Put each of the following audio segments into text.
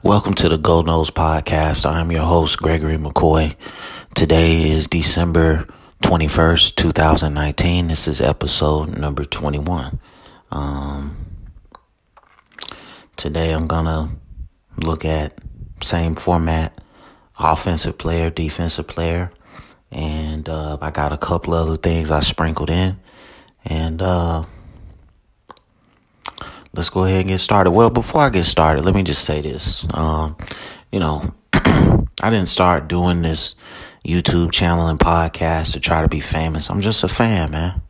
Welcome to the Noles Podcast. I'm your host, Gregory McCoy. Today is December 21st, 2019. This is episode number 21. Today I'm going to look at same format, offensive player, defensive player, and I got a couple other things I sprinkled in, and let's go ahead and get started. Well, before I get started, let me just say this. I didn't start doing this YouTube channel and podcast to try to be famous. I'm just a fan, man.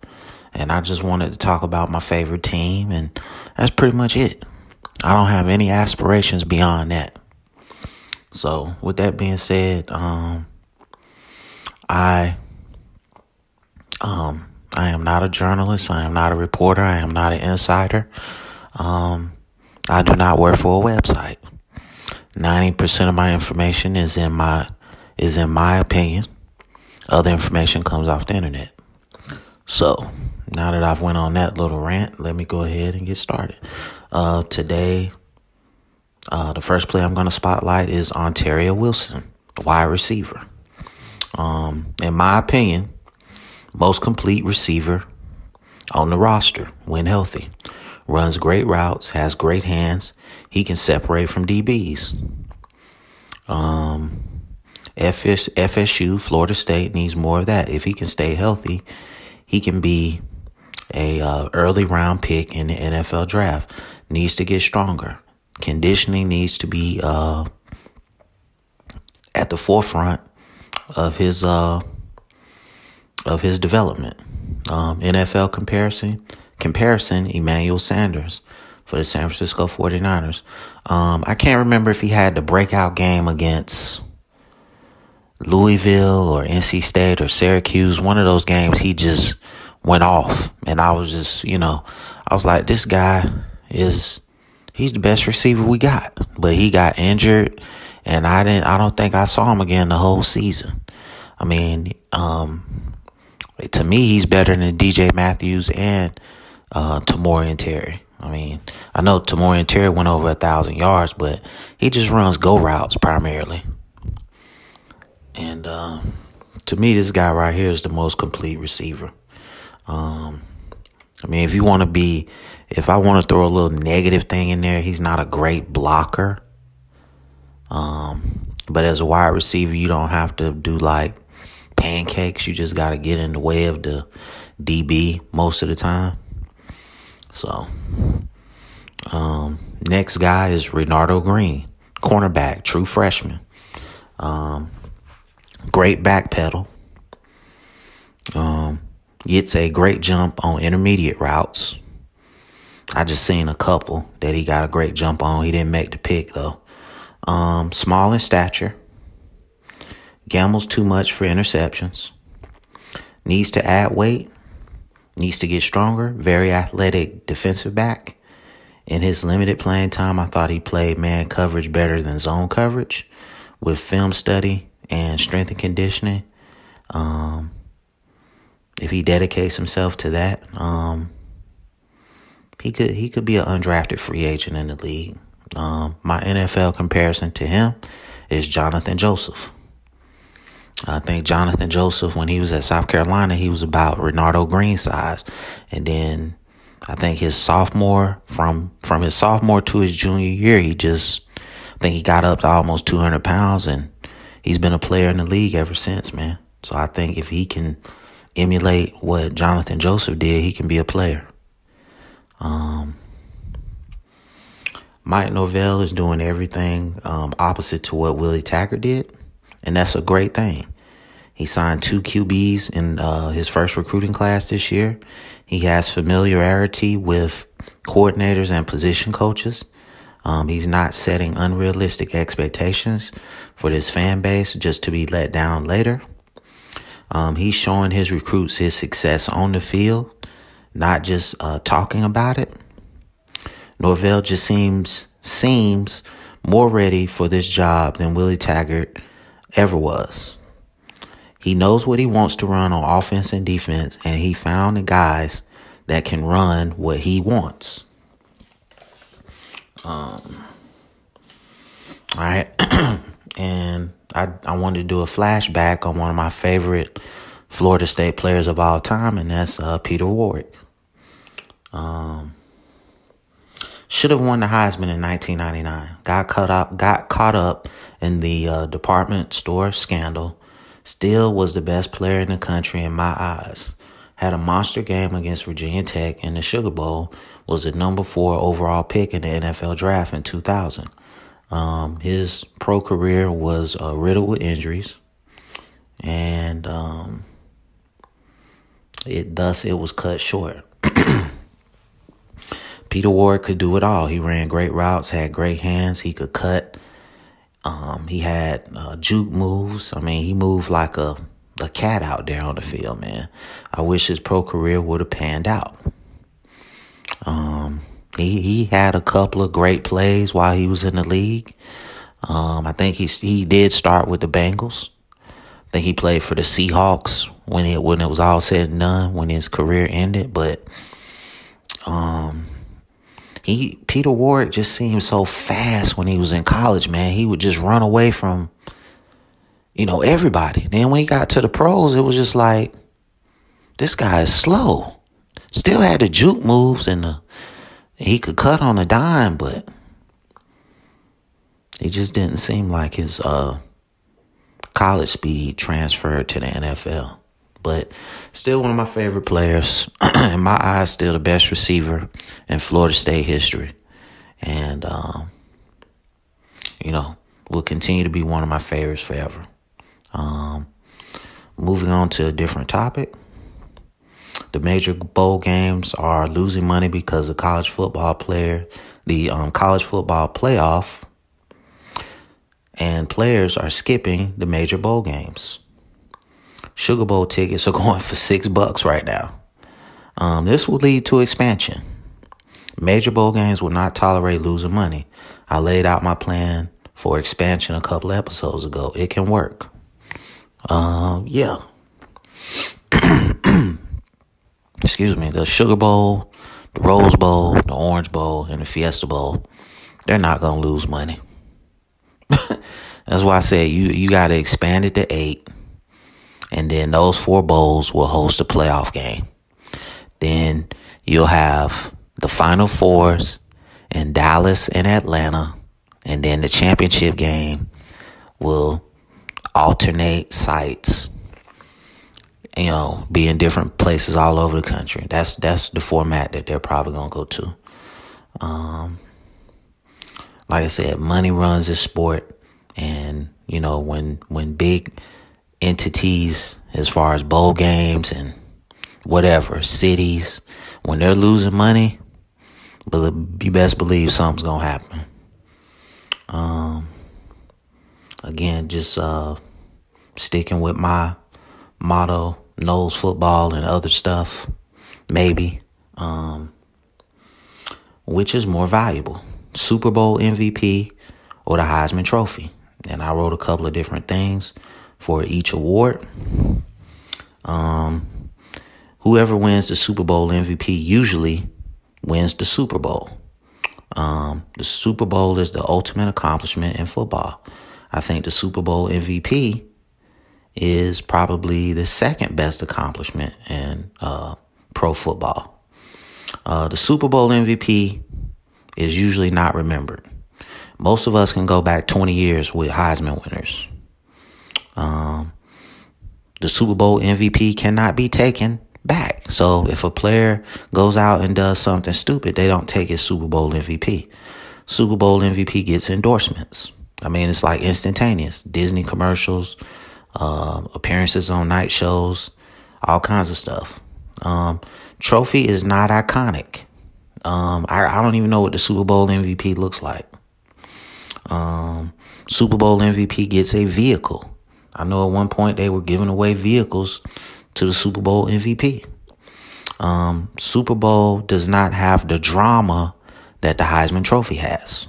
And I just wanted to talk about my favorite team, and that's pretty much it. I don't have any aspirations beyond that. So, with that being said, I am not a journalist. I am not a reporter. I am not an insider. I do not work for a website. 90% of my information is in my opinion. Other information comes off the internet. So now that I've went on that little rant, let me go ahead and get started. Today, the first player I'm going to spotlight is Ontario Wilson, wide receiver. In my opinion, most complete receiver on the roster when healthy. Runs great routes, has great hands. He can separate from DBs. FSU, Florida State, needs more of that. If he can stay healthy, he can be a early round pick in the NFL draft. Needs to get stronger. Conditioning needs to be at the forefront of his development. NFL comparison, Emmanuel Sanders for the San Francisco 49ers. I can't remember if he had the breakout game against Louisville or NC State or Syracuse. One of those games he just went off. And I was just, I was like, this guy he's the best receiver we got. But he got injured, and I don't think I saw him again the whole season. I mean, to me, he's better than DJ Matthews and Tamori Terry. I mean, I know Tamori Terry went over 1,000 yards, but he just runs go routes primarily. And to me, this guy right here is the most complete receiver. I mean, if I want to throw a little negative thing in there, he's not a great blocker. But as a wide receiver, you don't have to do like pancakes. You just got to get in the way of the DB most of the time. So, next guy is Renardo Green, cornerback, true freshman. Great back pedal. Gets a great jump on intermediate routes. I just seen a couple that he got a great jump on. He didn't make the pick though. Small in stature. Gambles too much for interceptions. Needs to add weight. Needs to get stronger. Very athletic defensive back. In his limited playing time, I thought he played man coverage better than zone coverage. With film study and strength and conditioning, if he dedicates himself to that, he could be an undrafted free agent in the league. My NFL comparison to him is Jonathan Joseph. I think Jonathan Joseph, when he was at South Carolina, he was about Renardo Green size. And then I think his sophomore, from his sophomore to his junior year, I think he got up to almost 200 pounds, and he's been a player in the league ever since, man. So I think if he can emulate what Jonathan Joseph did, he can be a player. Mike Norvell is doing everything opposite to what Willie Taggart did, and that's a great thing. He signed 2 QBs in his first recruiting class this year. He has familiarity with coordinators and position coaches. He's not setting unrealistic expectations for this fan base just to be let down later. He's showing his recruits his success on the field, not just talking about it. Norvell just seems more ready for this job than Willie Taggart ever was. He knows what he wants to run on offense and defense, and he found the guys that can run what he wants. All right. And I wanted to do a flashback on one of my favorite Florida State players of all time, and that's Peter Warrick. Should have won the Heisman in 1999. Got caught up in the department store scandal. Still was the best player in the country in my eyes. Had a monster game against Virginia Tech in the Sugar Bowl. Was the number 4 overall pick in the NFL draft in 2000. His pro career was riddled with injuries, and it was cut short. Peter Warrick could do it all. He ran great routes, had great hands. He could cut. He had juke moves. I mean, he moved like a cat out there on the field, man. I wish his pro career would have panned out. He had a couple of great plays while he was in the league. I think he did start with the Bengals. I think he played for the Seahawks when it was all said and done, when his career ended. But Peter Warrick just seemed so fast when he was in college, man. He would just run away from, everybody. Then when he got to the pros, it was just like, this guy is slow. Still had the juke moves and he could cut on a dime, but it just didn't seem like his college speed transferred to the NFL. But still one of my favorite players. In my eyes, still the best receiver in Florida State history. And, will continue to be one of my favorites forever. Moving on to a different topic. The major bowl games are losing money because the college football playoff, and players are skipping the major bowl games. Sugar Bowl tickets are going for $6 right now. This will lead to expansion. Major bowl games will not tolerate losing money. I laid out my plan for expansion a couple of episodes ago. It can work. Yeah. Excuse me. The Sugar Bowl, the Rose Bowl, the Orange Bowl, and the Fiesta Bowl, they're not going to lose money. That's why I said you got to expand it to 8. And then those 4 bowls will host a playoff game. Then you'll have the Final Fours in Dallas and Atlanta. And then the championship game will alternate sites, be in different places all over the country. That's the format that they're probably going to go to. Like I said, money runs this sport. And, when big entities as far as bowl games and whatever, cities, when they're losing money, you best believe something's going to happen. Again, just sticking with my motto, Noles football and other stuff, maybe. Which is more valuable, Super Bowl MVP or the Heisman Trophy? And I wrote a couple of different things for each award. Whoever wins the Super Bowl MVP usually wins the Super Bowl. The Super Bowl is the ultimate accomplishment in football. I think the Super Bowl MVP is probably the second best accomplishment in pro football. The Super Bowl MVP is usually not remembered. Most of us can go back 20 years with Heisman winners. The Super Bowl MVP cannot be taken back. So if a player goes out and does something stupid, they don't take his Super Bowl MVP. Super Bowl MVP gets endorsements. I mean, it's like instantaneous. Disney commercials, appearances on night shows, all kinds of stuff. Trophy is not iconic. I don't even know what the Super Bowl MVP looks like. Super Bowl MVP gets a vehicle. I know at one point they were giving away vehicles to the Super Bowl MVP. Super Bowl does not have the drama that the Heisman Trophy has.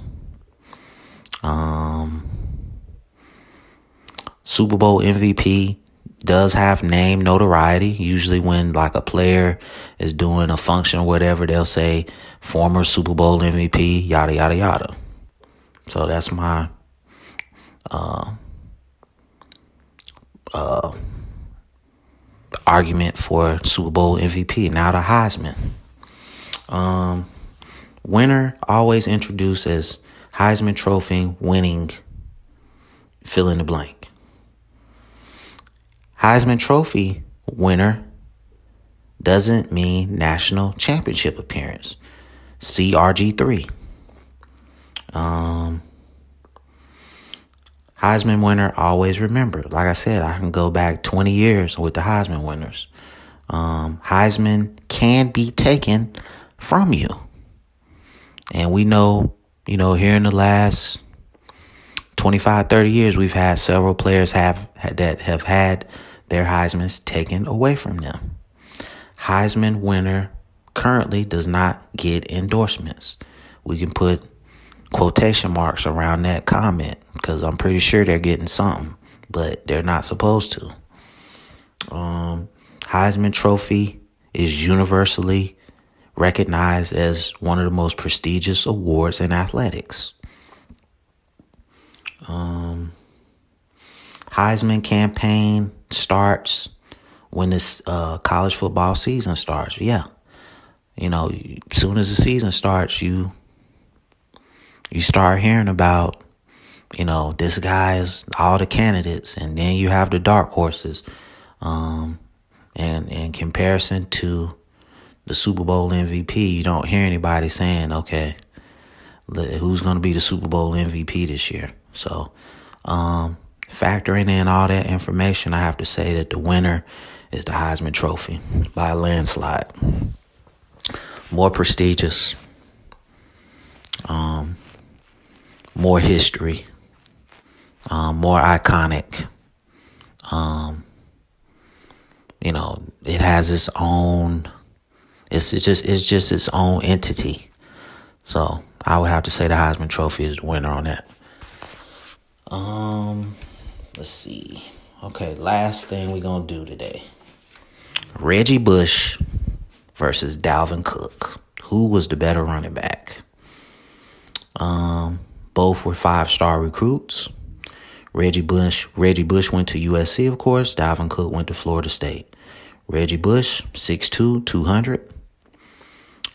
Super Bowl MVP does have name notoriety. Usually when like a player is doing a function or whatever, they'll say former Super Bowl MVP, yada, yada, yada. So that's my argument for Super Bowl MVP. Now the Heisman. Winner always introduced as Heisman Trophy winning fill in the blank. Heisman Trophy winner doesn't mean national championship appearance. See RG3. Heisman winner always remember. Like I said, I can go back 20 years with the Heisman winners. Heisman can be taken from you. And we know, here in the last 25, 30 years, we've had several players that have had their Heismans taken away from them. Heisman winner currently does not get endorsements. We can put quotation marks around that comment because I'm pretty sure they're getting something, but they're not supposed to. Heisman Trophy is universally recognized as one of the most prestigious awards in athletics. Heisman campaign starts when this college football season starts. Yeah. As soon as the season starts, you start hearing about, this guy is all the candidates, and then you have the dark horses. And in comparison to the Super Bowl MVP, you don't hear anybody saying, okay, who's going to be the Super Bowl MVP this year? So, factoring in all that information, I have to say that the winner is the Heisman Trophy by a landslide. More prestigious, more history, more iconic. It has its own. It's just its own entity. So I would have to say the Heisman Trophy is the winner on that. Let's see. Okay, last thing we're gonna do today. Reggie Bush versus Dalvin Cook. Who was the better running back? Both were 5-star recruits. Reggie Bush went to USC, of course. Dalvin Cook went to Florida State. Reggie Bush, 6'2", 200.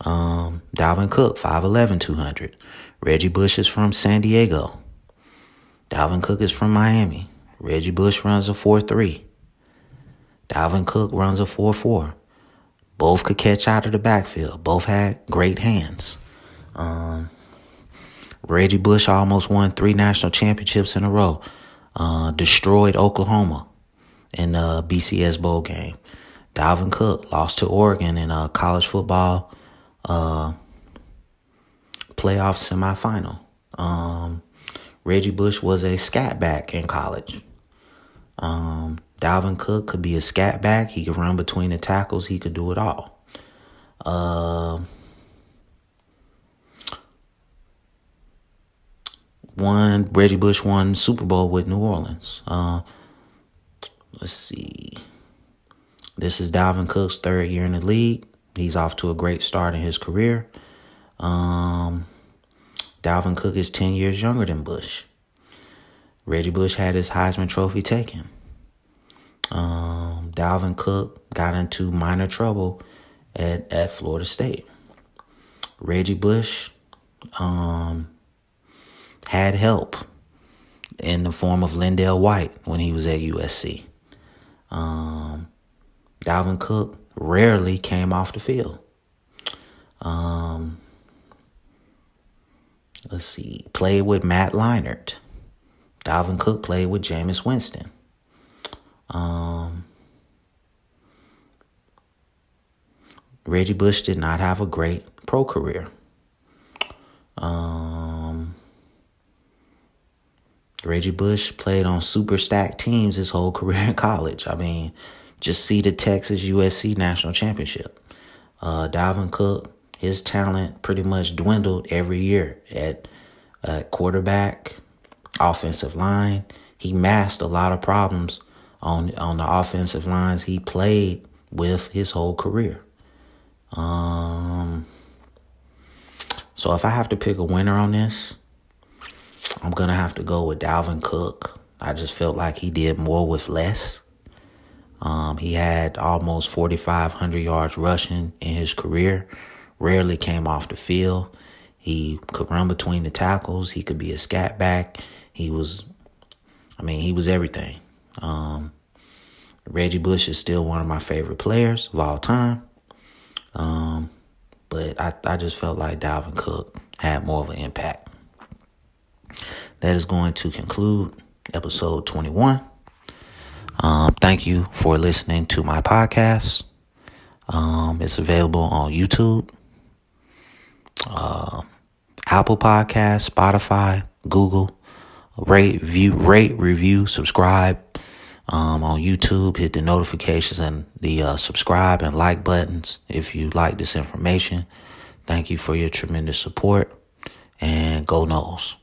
Dalvin Cook, 5'11", 200. Reggie Bush is from San Diego. Dalvin Cook is from Miami. Reggie Bush runs a 4.3. Dalvin Cook runs a 4.4. Both could catch out of the backfield. Both had great hands. Reggie Bush almost won 3 national championships in a row. Destroyed Oklahoma in the BCS bowl game. Dalvin Cook lost to Oregon in a college football playoff semifinal. Reggie Bush was a scat back in college. Dalvin Cook could be a scat back. He could run between the tackles. He could do it all. Reggie Bush won Super Bowl with New Orleans. Let's see. This is Dalvin Cook's 3rd year in the league. He's off to a great start in his career. Dalvin Cook is 10 years younger than Bush. Reggie Bush had his Heisman Trophy taken. Dalvin Cook got into minor trouble at Florida State. Reggie Bush had help in the form of Lindell White when he was at USC. Dalvin Cook rarely came off the field. Let's see. Played with Matt Leinart. Dalvin Cook played with Jameis Winston. Reggie Bush did not have a great pro career. Reggie Bush played on super stacked teams his whole career in college. I mean, just see the Texas USC national championship. Dalvin Cook, his talent pretty much dwindled every year at quarterback, offensive line. He masked a lot of problems on the offensive lines he played with his whole career. So if I have to pick a winner on this, I'm going to have to go with Dalvin Cook. I just felt like he did more with less. He had almost 4,500 yards rushing in his career. Rarely came off the field. He could run between the tackles. He could be a scat back. He was everything. Reggie Bush is still one of my favorite players of all time. But I just felt like Dalvin Cook had more of an impact. That is going to conclude episode 21. Thank you for listening to my podcast. It's available on YouTube, Apple Podcasts, Spotify, Google. Rate, review, subscribe. On YouTube, hit the notifications and the subscribe and like buttons if you like this information. Thank you for your tremendous support, and go Noles.